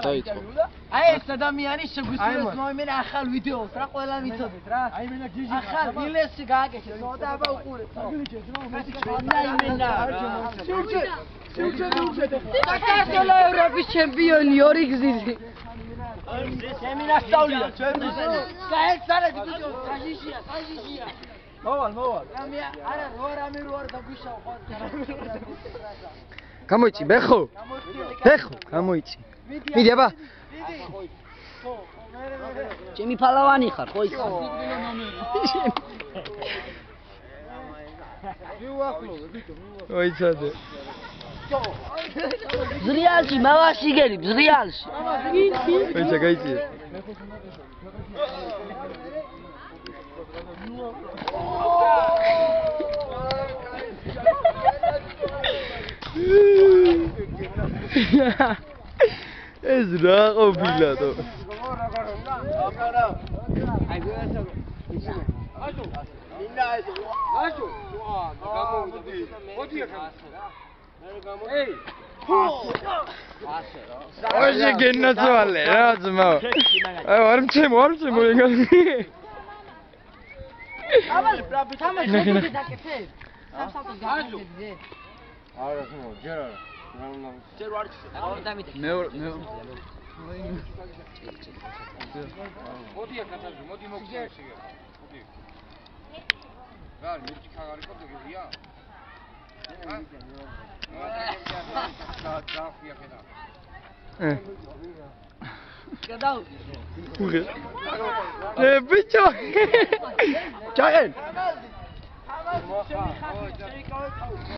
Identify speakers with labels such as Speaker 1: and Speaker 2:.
Speaker 1: დაიწყო.
Speaker 2: აი ეს ადამიანი შეგვისურვებს მოიმენა ახალ ვიდეოს რა ყველა ვიცოდეთ რა. აი მენა ჯიჯი ახალ ილესი გააკეთე. ცოტა აბა უყურეთ. საქართველოს ევროპის ჩემპიონი ორი გზირი. შემინასწავლია ჩემთვის. გაეცალეთ ვიდეო საჟიშია. მოვალ. არა რამე რო არ დაგვიშავ ხო.
Speaker 1: გამოიწი ბეხო. გამოიწი. მიდი აბა.
Speaker 3: ჩემი ფალავანი ხარ ხო იქ.
Speaker 1: ოიცადე.
Speaker 3: ზრიალში მავაში გერი ზრიალში.
Speaker 1: ოიცა გაიწი. ეს რა ყოფილა თო? ოჟე გენაცვალე რა ძმა. აი არ მცემო ეგარი.
Speaker 2: აბა თამაში დაკეთე. სამსავტოს გაგიძე.
Speaker 1: არა ხმო ჯერ არა.
Speaker 2: ჯერ ვარ ჩი.
Speaker 1: მე
Speaker 4: მოდი აკაცები, მოდი მოგწევს იგი. მოდი. რა, მერჩი ხაგარი კოდია? ა? დაახია ხედა.
Speaker 2: გადაუ.
Speaker 1: უღე. ბიჭო. ჩაენ.
Speaker 2: ამას შემიხარ, შეიკავე თავი.